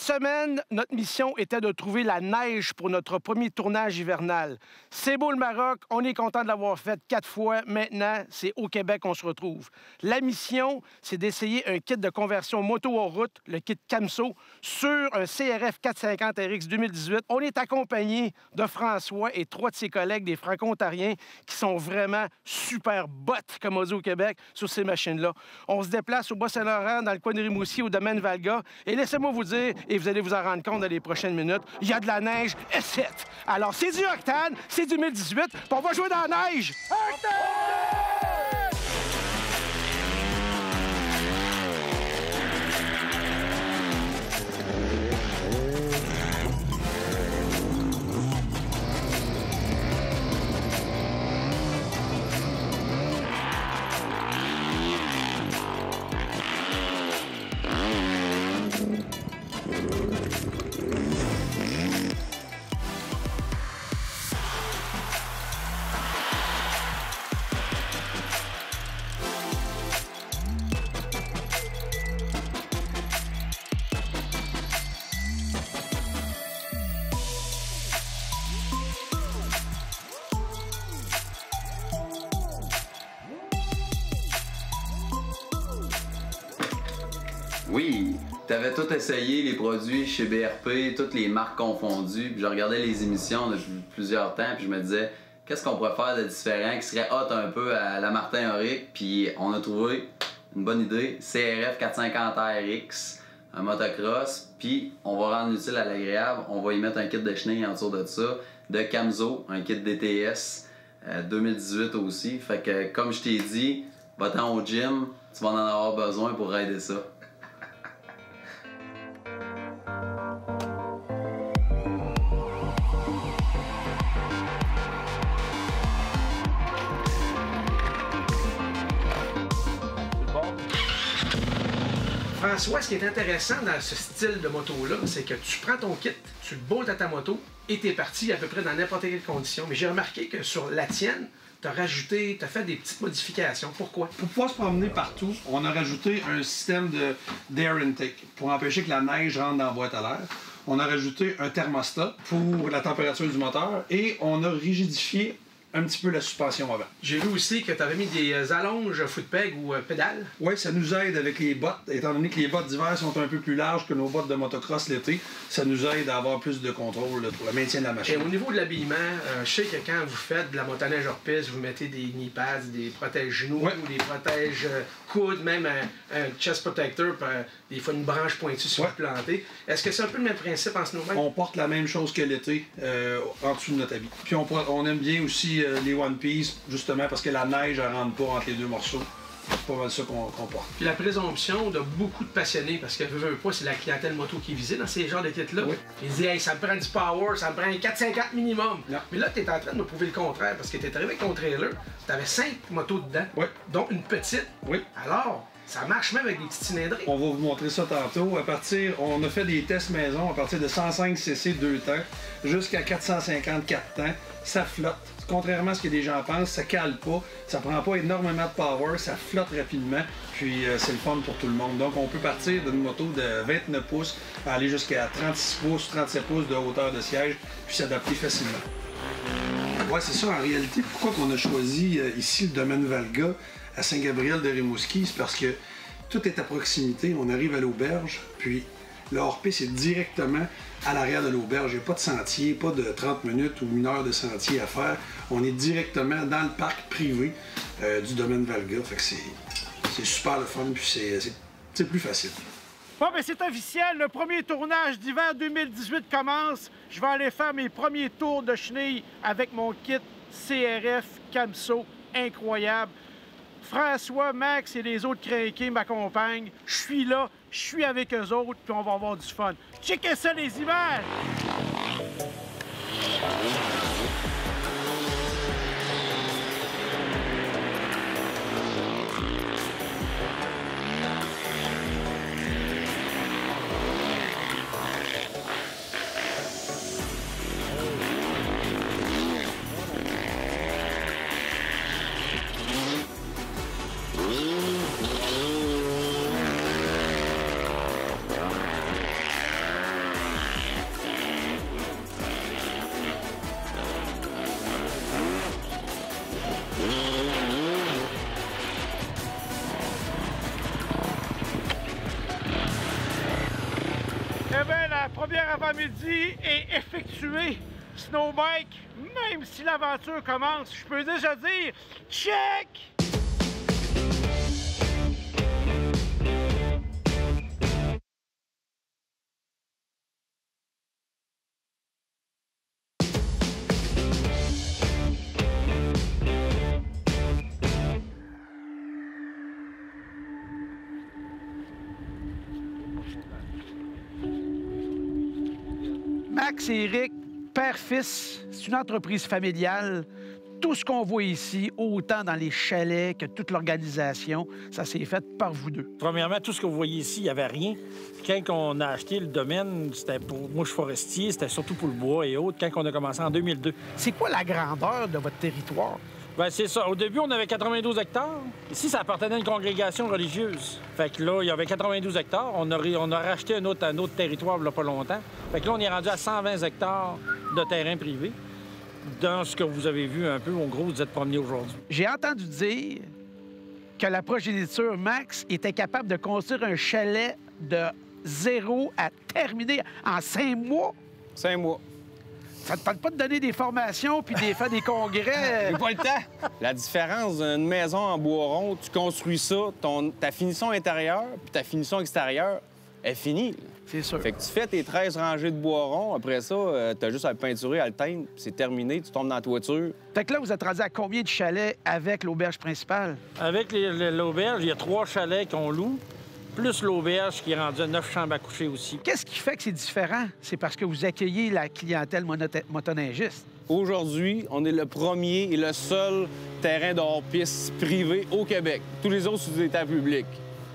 semaine, notre mission était de trouver la neige pour notre premier tournage hivernal. C'est beau le Maroc, on est content de l'avoir fait 4 fois. Maintenant, c'est au Québec qu'on se retrouve. La mission, c'est d'essayer un kit de conversion moto en route, le kit Camso, sur un CRF 450 RX 2018. On est accompagné de François et 3 de ses collègues, des Franco-Ontariens, qui sont vraiment super bottes, comme on dit au Québec, sur ces machines-là. On se déplace au Bas-Saint-Laurent, dans le coin de Rimouski, au domaine Valga, et laissez-moi vous dire, et vous allez vous en rendre compte dans les prochaines minutes, il y a de la neige S7. Alors, c'est du octane, c'est du 2018, puis on va jouer dans la neige! Octane! Oui, t'avais tout essayé, les produits chez BRP, toutes les marques confondues, puis je regardais les émissions depuis plusieurs temps, puis je me disais, qu'est-ce qu'on pourrait faire de différent, qui serait hot un peu à la Martin Auric, puis on a trouvé une bonne idée, CRF 450 RX, un motocross, puis on va rendre utile à l'agréable, on va y mettre un kit de chenilles autour de ça, de Camso, un kit DTS, 2018 aussi, fait que comme je t'ai dit, va-t'en au gym, tu vas en avoir besoin pour aider ça. François, ce qui est intéressant dans ce style de moto-là, c'est que tu prends ton kit, tu le boltes à ta moto et t'es parti à peu près dans n'importe quelle condition. Mais j'ai remarqué que sur la tienne, t'as fait des petites modifications. Pourquoi? Pour pouvoir se promener partout, on a rajouté un système d'air intake pour empêcher que la neige rentre dans la boîte à l'air. On a rajouté un thermostat pour la température du moteur et on a rigidifié un petit peu la suspension avant. J'ai vu aussi que tu avais mis des allonges footpeg ou pédales. Oui, ça nous aide avec les bottes. Étant donné que les bottes d'hiver sont un peu plus larges que nos bottes de motocross l'été, ça nous aide à avoir plus de contrôle pour le maintien de la machine. Et au niveau de l'habillement, je sais que quand vous faites de la motoneige hors piste, vous mettez des knee pads, des protège-genoux, ouais, des protège-coudes, même un chest protector, des fois une branche pointue si vous plantez. Est-ce que c'est un peu le même principe en snowman? On porte la même chose que l'été en dessous de notre habit. Puis on aime bien aussi les One Piece, justement parce que la neige ne rentre pas entre les deux morceaux. C'est pas mal ça qu'on porte. Puis la présomption de beaucoup de passionnés, parce que veux pas, c'est la clientèle moto qui est visée dans ces genres de kits-là. Oui. Ils disent, hey, ça me prend du power, ça me prend un 450 minimum. Non. Mais là, tu es en train de me prouver le contraire, parce que tu es arrivé avec ton trailer, tu avais 5 motos dedans, dont une petite. Oui. Alors, ça marche même avec des petites cylindrées. On va vous montrer ça tantôt. On a fait des tests maison à partir de 105 cc 2 temps jusqu'à 454 temps. Ça flotte. Contrairement à ce que les gens pensent, ça cale pas, ça prend pas énormément de power, ça flotte rapidement, puis c'est le fun pour tout le monde. Donc on peut partir d'une moto de 29 pouces à aller jusqu'à 36 pouces, 37 pouces de hauteur de siège, puis s'adapter facilement. Ouais, c'est ça en réalité. Pourquoi qu'on a choisi ici le domaine Valga à Saint-Gabriel-de-Rimouski, c'est parce que tout est à proximité, on arrive à l'auberge, puis le hors-piste est directement à l'arrière de l'auberge. Il n'y a pas de sentier, pas de 30 minutes ou 1 heure de sentier à faire. On est directement dans le parc privé du domaine Valga. Fait que c'est super le fun, puis c'est plus facile. Bon, ben c'est officiel. Le premier tournage d'hiver 2018 commence. Je vais aller faire mes premiers tours de chenilles avec mon kit CRF Camso. Incroyable. François, Max et les autres crinqués m'accompagnent. Je suis là, je suis avec eux autres, puis on va avoir du fun. Checkez ça, les images! avant-midi est effectué. Snowbike, même si l'aventure commence, je peux déjà dire check! Max et Eric, père-fils, c'est une entreprise familiale. Tout ce qu'on voit ici, autant dans les chalets que toute l'organisation, ça s'est fait par vous deux. Premièrement, tout ce que vous voyez ici, il n'y avait rien. Quand on a acheté le domaine, c'était pour... Moi, je suis forestier, c'était surtout pour le bois et autres, quand on a commencé en 2002. C'est quoi la grandeur de votre territoire? Bien, c'est ça. Au début, on avait 92 hectares. Ici, ça appartenait à une congrégation religieuse. Fait que là, il y avait 92 hectares. On a racheté un autre territoire il n'y a pas longtemps. Fait que là, on est rendu à 120 hectares de terrain privé. Dans ce que vous avez vu un peu, en gros, vous êtes promené aujourd'hui. J'ai entendu dire que la progéniture Max était capable de construire un chalet de 0 à terminer en 5 mois. 5 mois. Ça te tente pas de donner des formations puis de faire des congrès? J'ai pas le temps. La différence d'une maison en bois rond, tu construis ça, ta finition intérieure puis ta finition extérieure est finie. C'est sûr. Fait que tu fais tes 13 rangées de bois rond, après ça, t'as juste à le peinturer, à le teindre, puis c'est terminé, tu tombes dans la toiture. Fait que là, vous êtes rendu à combien de chalets avec l'auberge principale? Avec l'auberge, il y a 3 chalets qu'on loue, plus l'auberge qui est rendue à 9 chambres à coucher aussi. Qu'est-ce qui fait que c'est différent? C'est parce que vous accueillez la clientèle motoneigiste. Aujourd'hui, on est le premier et le seul terrain de hors-piste privé au Québec. Tous les autres, c'est des terres publics.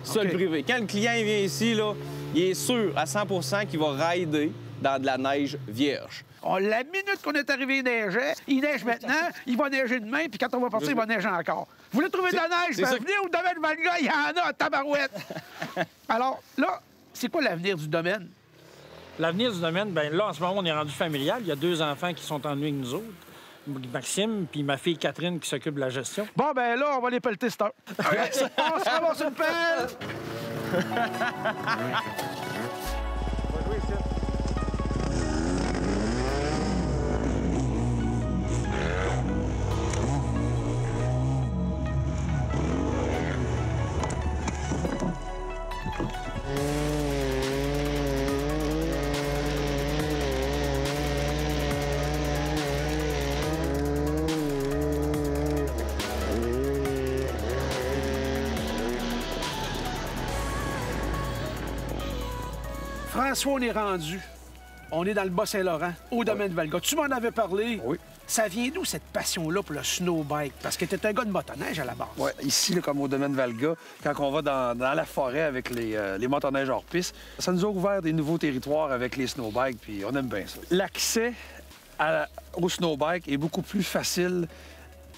Seul OK. privé. Quand le client vient ici, là, il est sûr à 100 qu'il va rider dans de la neige vierge. La minute qu'on est arrivé, il neigeait. Il neige maintenant, il va neiger demain, puis quand on va partir, il va neiger encore. Vous voulez trouver de la neige? Ben, venez au domaine Valga, il y en a à tabarouette. Alors, là, c'est quoi l'avenir du domaine? L'avenir du domaine, bien là, en ce moment, on est rendu familial. Il y a 2 enfants qui sont en nuit avec nous autres. Maxime, puis ma fille Catherine qui s'occupe de la gestion. Bon, ben là, on va les pelleter cette heure. On se ramasse une pelle! François, on est rendu. On est dans le Bas-Saint-Laurent, au domaine de Valga. Tu m'en avais parlé. Oui. Ça vient d'où, cette passion-là pour le snowbike? Parce que tu es un gars de motoneige à la base. Ouais, ici, là, comme au domaine Valga, quand on va dans la forêt avec les motoneiges hors piste, ça nous a ouvert des nouveaux territoires avec les snowbikes, puis on aime bien ça. L'accès au snowbike est beaucoup plus facile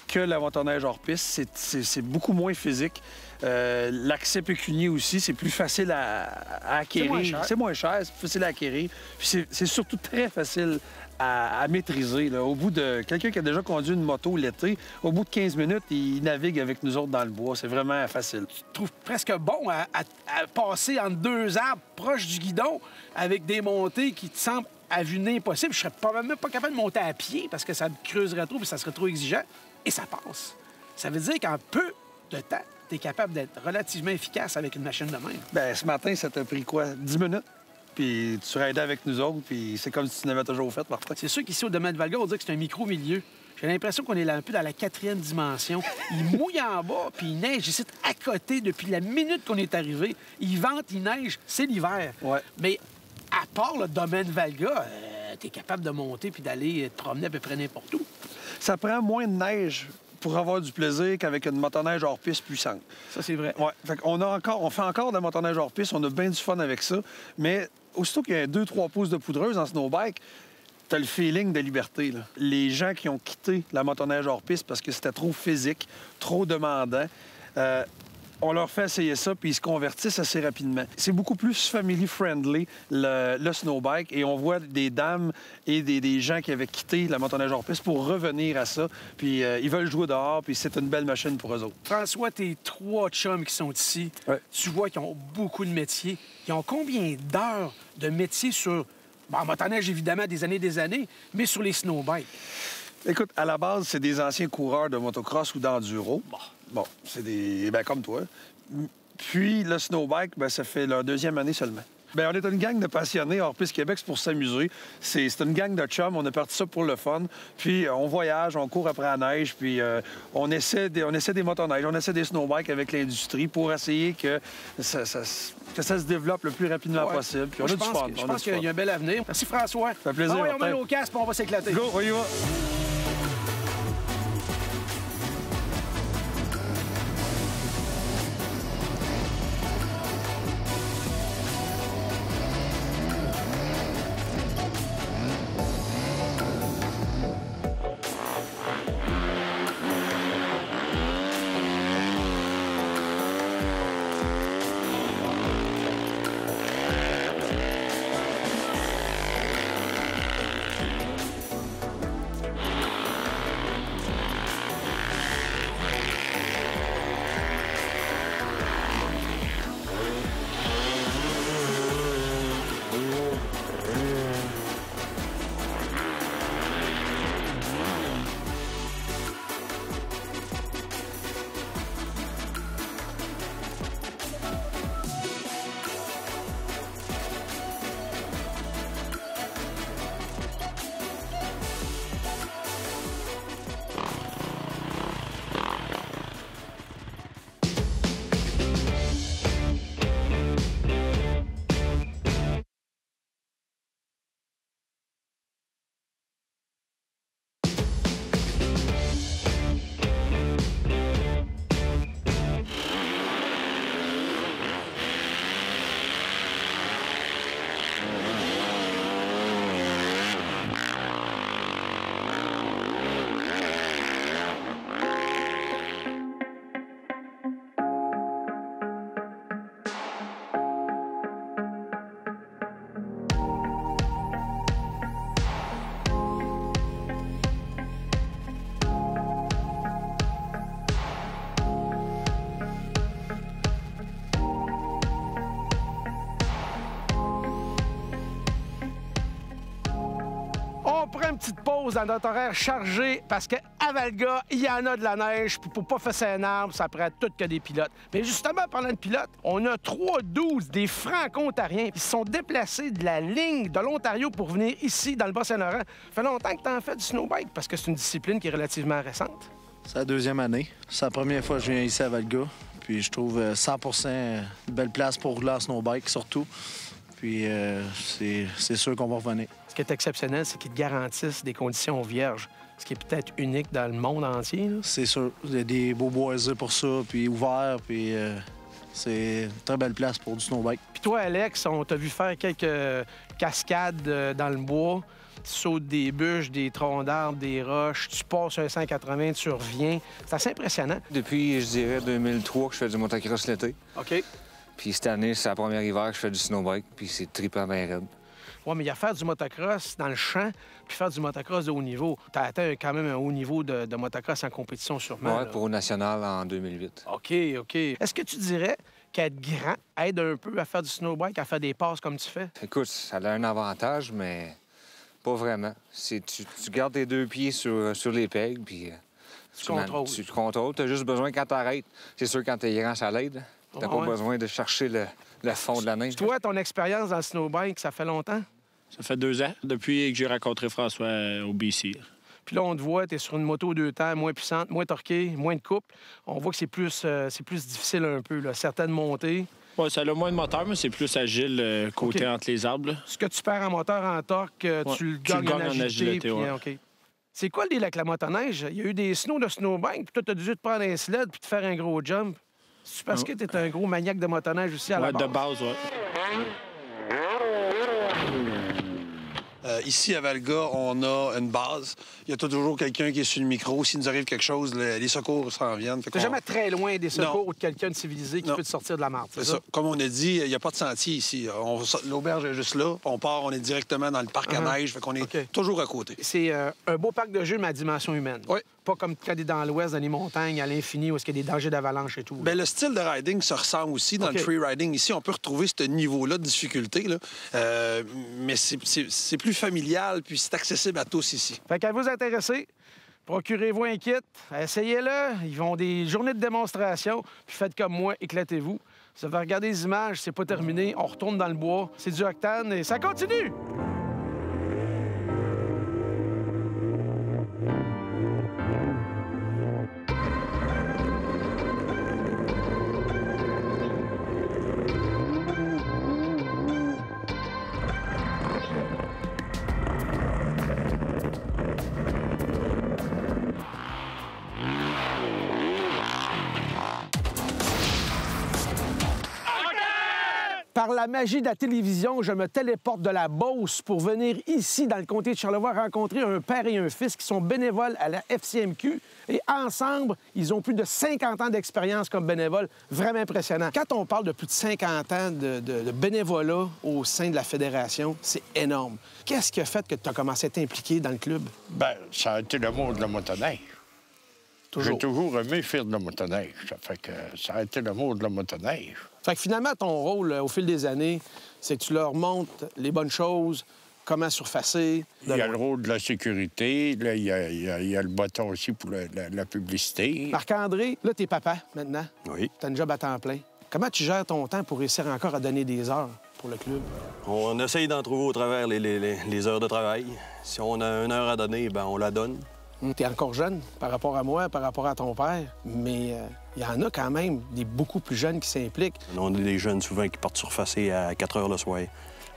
que la motoneige hors piste. C'est beaucoup moins physique. L'accès pécunier aussi, c'est plus facile à acquérir. C'est moins cher, c'est plus facile à acquérir. Puis c'est surtout très facile à maîtriser. Là. Au bout de... Quelqu'un qui a déjà conduit une moto l'été, au bout de 15 minutes, il navigue avec nous autres dans le bois. C'est vraiment facile. Tu te trouves presque bon à passer entre 2 arbres proches du guidon avec des montées qui te semblent à vue nez impossible. Je serais probablement pas capable de monter à pied parce que ça me creuserait trop et ça serait trop exigeant. Et ça passe. Ça veut dire qu'en peu de temps, tu es capable d'être relativement efficace avec une machine de même. Bien, ce matin, ça t'a pris quoi? 10 minutes? Puis tu raidais avec nous autres, puis c'est comme si tu n'avais toujours fait, Martin. C'est sûr qu'ici, au domaine de Valga, on dit que c'est un micro-milieu. J'ai l'impression qu'on est là un peu dans la 4e dimension. Il mouille en bas, puis il neige ici à côté depuis la minute qu'on est arrivé. Il vente, il neige, c'est l'hiver. Ouais. Mais à part le domaine Valga, tu es capable de monter puis d'aller te promener à peu près n'importe où. Ça prend moins de neige pour avoir du plaisir qu'avec une motoneige hors piste puissante. Ça, c'est vrai. Ouais. Fait qu'on on fait encore de la motoneige hors piste, on a bien du fun avec ça, mais aussitôt qu'il y a 2-3 pouces de poudreuse en snowbike, t'as le feeling de liberté. Là. Les gens qui ont quitté la motoneige hors piste parce que c'était trop physique, trop demandant, on leur fait essayer ça, puis ils se convertissent assez rapidement. C'est beaucoup plus family-friendly, le snowbike, et on voit des dames et des gens qui avaient quitté la motoneige hors piste pour revenir à ça, puis ils veulent jouer dehors, puis c'est une belle machine pour eux autres. François, tes 3 chums qui sont ici, Ouais. tu vois qu'ils ont beaucoup de métiers. Ils ont combien d'heures de métier sur Bon, en motoneige, évidemment, des années, mais sur les snowbikes. Écoute, à la base, c'est des anciens coureurs de motocross ou d'enduro. Bon, c'est des... Ben, comme toi. Puis, le snowbike, ben, ça fait leur 2e année seulement. Bien, on est une gang de passionnés. Hors-piste Québec, c'est pour s'amuser. C'est une gang de chums. On a parti ça pour le fun. Puis, on voyage, on court après la neige. Puis, on essaie des motoneiges, on essaie des snowbikes avec l'industrie pour essayer que ça se développe le plus rapidement possible. Puis, on a du fun. Je pense qu'il y a un bel avenir. Merci, François. Ça fait plaisir. On met nos casques, puis on va s'éclater. Go, on y va. On prend une petite pause dans notre horaire chargé parce qu'à Valga, il y en a de la neige. Puis pour pas faire un arbre, ça prend tout que des pilotes. Mais justement, parlant de pilotes, on a 3-12 des Franco-Ontariens qui se sont déplacés de la ligne de l'Ontario pour venir ici, dans le Bas-Saint-Laurent. Ça fait longtemps que tu en fais du snowbike parce que c'est une discipline qui est relativement récente. C'est la 2e année. C'est la première fois que je viens ici à Valga. Puis je trouve 100% une belle place pour rouler en snowbike, surtout. Puis c'est sûr qu'on va revenir. Ce qui est exceptionnel, c'est qu'ils te garantissent des conditions vierges, ce qui est peut-être unique dans le monde entier. C'est sûr. Il y a des beaux boisés pour ça, puis ouvert, puis c'est une très belle place pour du snowbike. Puis toi, Alex, on t'a vu faire quelques cascades dans le bois. Tu sautes des bûches, des troncs d'arbres, des roches, tu passes un 180, tu reviens. C'est assez impressionnant. Depuis, je dirais, 2003 que je fais du motocross l'été. OK. Puis cette année, c'est la première hiver que je fais du snowbike, puis c'est trippant bien raide. Oui, mais il y a faire du motocross dans le champ, puis faire du motocross de haut niveau. Tu as atteint quand même un haut niveau de motocross en compétition, sûrement. Oui, pour au national en 2008. OK. Est-ce que tu dirais qu'être grand aide un peu à faire du snowbike, à faire des passes comme tu fais? Écoute, ça a un avantage, mais pas vraiment. Tu gardes tes 2 pieds sur les pegs, puis tu contrôles. Tu contrôles. Tu as juste besoin quand tu arrêtes. C'est sûr, quand tu es grand, ça l'aide. Tu n'as pas besoin de chercher le fond de la neige. Toi, ton expérience dans le snowbike, ça fait longtemps? Ça fait 2 ans, depuis que j'ai rencontré François au BC. Puis là, on te voit, tu es sur une moto 2 temps, moins puissante, moins torquée, moins de couple. On voit que c'est plus difficile un peu, là. Certaines montées. Oui, ça a moins de moteur, mais c'est plus agile côté entre les arbres. Là. Ce que tu perds en moteur, en torque, tu le gagnes en agilité. Puis, OK. C'est quoi le deal avec la motoneige? Il y a eu des snows de snowbike, puis toi, tu as dû te prendre un sled puis te faire un gros jump. C'est parce que tu es un gros maniaque de motoneige aussi à la base? De base, oui. Ici, à Valga, on a une base. Il y a toujours quelqu'un qui est sur le micro. S'il nous arrive quelque chose, les secours s'en viennent. T'es jamais très loin des secours ou de quelqu'un de civilisé qui peut te sortir de la marde, c'est ça? Comme on a dit, il n'y a pas de sentier ici. L'auberge est juste là. On part, on est directement dans le parc à neige. Fait qu'on est toujours à côté. C'est un beau parc de jeux, mais à dimension humaine. Oui. pas comme quand t'es dans l'ouest, dans les montagnes, à l'infini, où est-ce qu'il y a des dangers d'avalanche et tout. Bien, le style de riding se ressemble aussi dans le free riding. Ici, on peut retrouver ce niveau-là de difficulté, là. Mais c'est plus familial, puis c'est accessible à tous ici. Fait qu'à vous intéresser, procurez-vous un kit, essayez-le. Ils vont des journées de démonstration, puis faites comme moi, éclatez-vous. Ça va regarder les images, c'est pas terminé, on retourne dans le bois, c'est du octane et ça continue! Par la magie de la télévision, je me téléporte de la Beauce pour venir ici, dans le comté de Charlevoix, rencontrer un père et un fils qui sont bénévoles à la FCMQ. Et ensemble, ils ont plus de 50 ans d'expérience comme bénévoles. Vraiment impressionnant. Quand on parle de plus de 50 ans de bénévolat au sein de la fédération, c'est énorme. Qu'est-ce qui a fait que tu as commencé à t'impliquer dans le club? Bien, ça a été l'amour de la motoneige. J'ai toujours aimé faire de la motoneige. Ça fait que ça a été l'amour de la motoneige. Fait que finalement, ton rôle, au fil des années, c'est que tu leur montres les bonnes choses, comment surfacer. Il y a le rôle de la sécurité. Là, il y a le bâton aussi pour la publicité. Marc-André, là, t'es papa maintenant. Oui. T'as une job à temps plein. Comment tu gères ton temps pour réussir encore à donner des heures pour le club? On essaye d'en trouver au travers les heures de travail. Si on a une heure à donner, bien, on la donne. T'es encore jeune par rapport à moi, par rapport à ton père, mais il y en a quand même des beaucoup plus jeunes qui s'impliquent. On a des jeunes souvent qui partent surfacer à 4 heures le soir.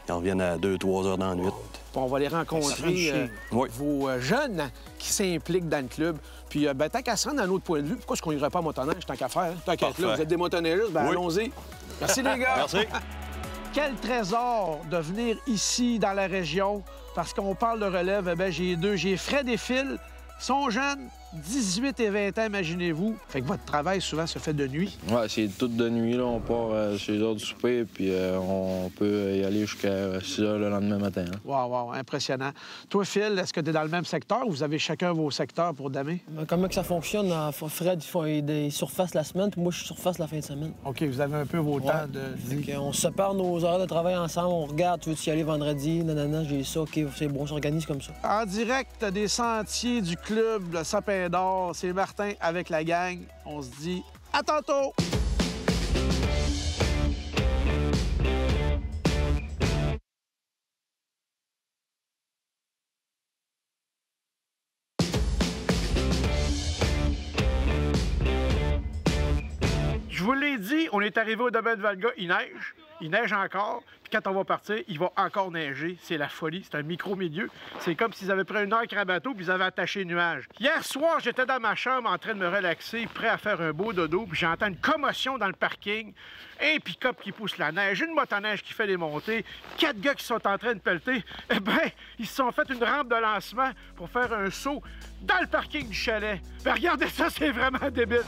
Ils reviennent à 2-3 heures dans la nuit. On va les rencontrer, vos jeunes qui s'impliquent dans le club. Puis, tant qu'à se rendre à un autre point de vue, pourquoi est-ce qu'on n'irait pas à motoneige tant qu'à faire? Hein? Tant qu'à être là, vous êtes des motoneigistes, bien allons-y. Merci les gars! Merci! Quel trésor de venir ici, dans la région, parce qu'on parle de relève, bien, j'ai deux. J'ai Fred et Phil. Ils sont jeunes, 18 et 20 ans, imaginez-vous. Fait que votre travail, souvent, se fait de nuit. Ouais, c'est tout de nuit, là. On part chez les heures du souper, puis on peut y aller jusqu'à 6 heures le lendemain matin. Hein. Wow, impressionnant. Toi, Phil, est-ce que tu es dans le même secteur ou vous avez chacun vos secteurs pour damer? Comment que ça fonctionne? Fred, il surface la semaine, puis moi, je surface la fin de semaine. OK, vous avez un peu vos temps de vie. On sépare nos heures de travail ensemble, on regarde, tu veux-tu y aller vendredi? Nanana, j'ai ça, OK, c'est bon, on s'organise comme ça. En direct des sentiers du club, le Sapin d'Or, c'est Martin avec la gang. On se dit à tantôt! Je vous l'ai dit, on est arrivé au domaine de Valga, il neige. Il neige encore, puis quand on va partir, il va encore neiger. C'est la folie, c'est un micro-milieu. C'est comme s'ils avaient pris un ancre à bateau puis ils avaient attaché le nuage. Hier soir, j'étais dans ma chambre en train de me relaxer, prêt à faire un beau dodo, puis j'entends une commotion dans le parking. Un pick-up qui pousse la neige, une motoneige qui fait des montées, 4 gars qui sont en train de pelleter. Eh bien, ils se sont fait une rampe de lancement pour faire un saut dans le parking du chalet. Ben, regardez ça, c'est vraiment débile.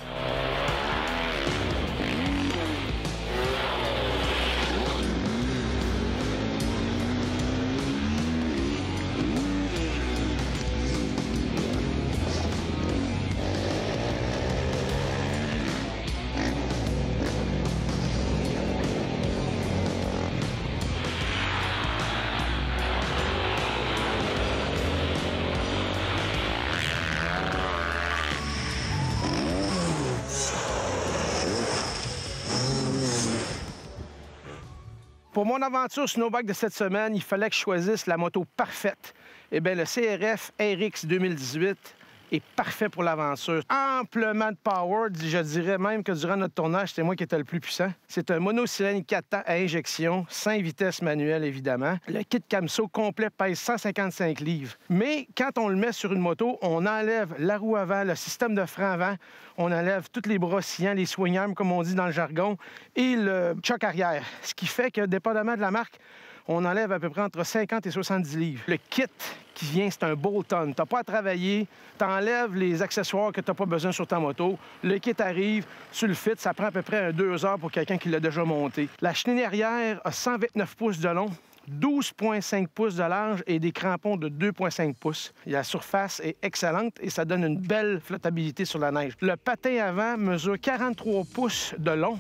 Pour mon aventure snowbike de cette semaine, il fallait que je choisisse la moto parfaite. Eh bien, le CRF RX 2018 est parfait pour l'aventure. Amplement de power, je dirais même que durant notre tournage, c'était moi qui étais le plus puissant. C'est un monocylindre 4 temps à injection, 5 vitesses manuelles, évidemment. Le kit Camso complet pèse 155 livres. Mais quand on le met sur une moto, on enlève la roue avant, le système de frein avant, on enlève tous les brossillants, les swing arms, comme on dit dans le jargon, et le choc arrière. Ce qui fait que, dépendamment de la marque, on enlève à peu près entre 50 et 70 livres. Le kit qui vient, c'est un bolt-on. T'as pas à travailler, t'enlèves les accessoires que t'as pas besoin sur ta moto. Le kit arrive, tu le fites, ça prend à peu près 2 heures pour quelqu'un qui l'a déjà monté. La chenille arrière a 129 pouces de long, 12,5 pouces de large et des crampons de 2,5 pouces. La surface est excellente et ça donne une belle flottabilité sur la neige. Le patin avant mesure 43 pouces de long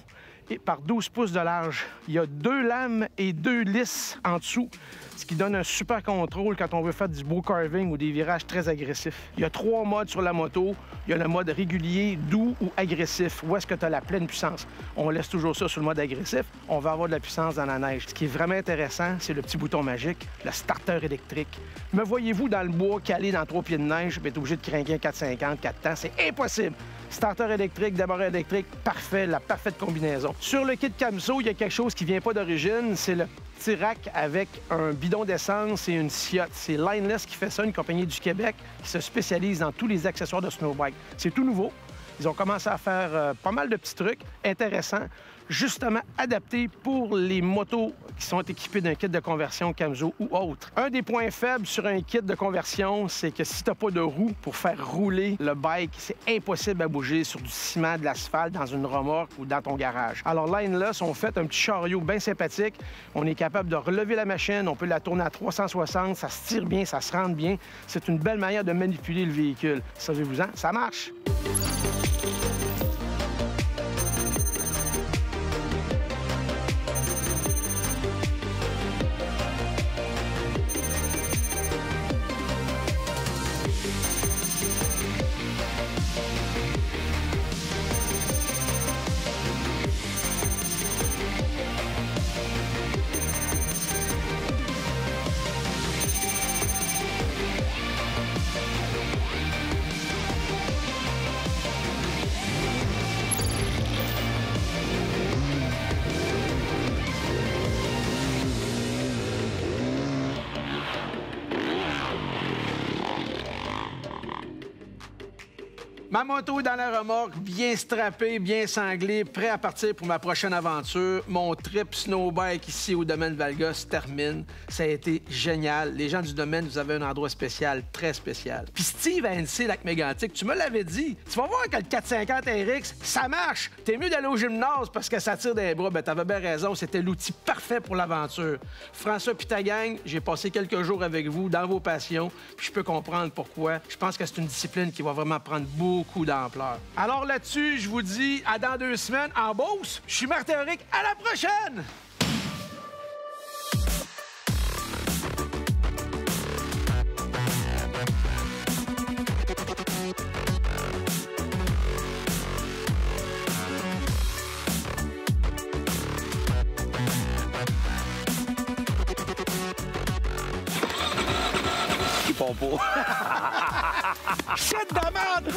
et par 12 pouces de large. Il y a 2 lames et 2 lisses en dessous, ce qui donne un super contrôle quand on veut faire du beau carving ou des virages très agressifs. Il y a 3 modes sur la moto. Il y a le mode régulier, doux ou agressif. Où est-ce que tu as la pleine puissance? On laisse toujours ça sur le mode agressif. On va avoir de la puissance dans la neige. Ce qui est vraiment intéressant, c'est le petit bouton magique, le starter électrique. Me voyez-vous dans le bois calé dans 3 pieds de neige, bien, t'es obligé de craquer un 450, 4 temps. C'est impossible! Starter électrique, démarreur électrique, parfait, la parfaite combinaison. Sur le kit Camso, il y a quelque chose qui vient pas d'origine, c'est le petit rack avec un bidon d'essence et une ciotte. C'est Lineless qui fait ça, une compagnie du Québec qui se spécialise dans tous les accessoires de snowbike. C'est tout nouveau. Ils ont commencé à faire pas mal de petits trucs intéressants, justement adaptés pour les motos qui sont équipées d'un kit de conversion Camso ou autre. Un des points faibles sur un kit de conversion, c'est que si tu n'as pas de roue pour faire rouler le bike, c'est impossible à bouger sur du ciment, de l'asphalte, dans une remorque ou dans ton garage. Alors Lineless ont fait un petit chariot bien sympathique. On est capable de relever la machine, on peut la tourner à 360, ça se tire bien, ça se rentre bien. C'est une belle manière de manipuler le véhicule. Savez-vous-en? Ça marche! Ma moto est dans la remorque, bien strappée, bien sanglée, prêt à partir pour ma prochaine aventure. Mon trip snowbike ici au domaine Valga se termine. Ça a été génial. Les gens du domaine, vous avez un endroit spécial, très spécial. Puis Steve à NC Lac-Mégantic, tu me l'avais dit. Tu vas voir que le 450 RX, ça marche. T'es mieux d'aller au gymnase parce que ça tire des bras. Ben t'avais bien raison, c'était l'outil parfait pour l'aventure. François puis ta gang, j'ai passé quelques jours avec vous dans vos passions, puis je peux comprendre pourquoi. Je pense que c'est une discipline qui va vraiment prendre beaucoup d'ampleur. Alors là-dessus, je vous dis à dans 2 semaines en Beauce. Je suis Martin-Henrique. À la prochaine! Pompo. Shit de merde!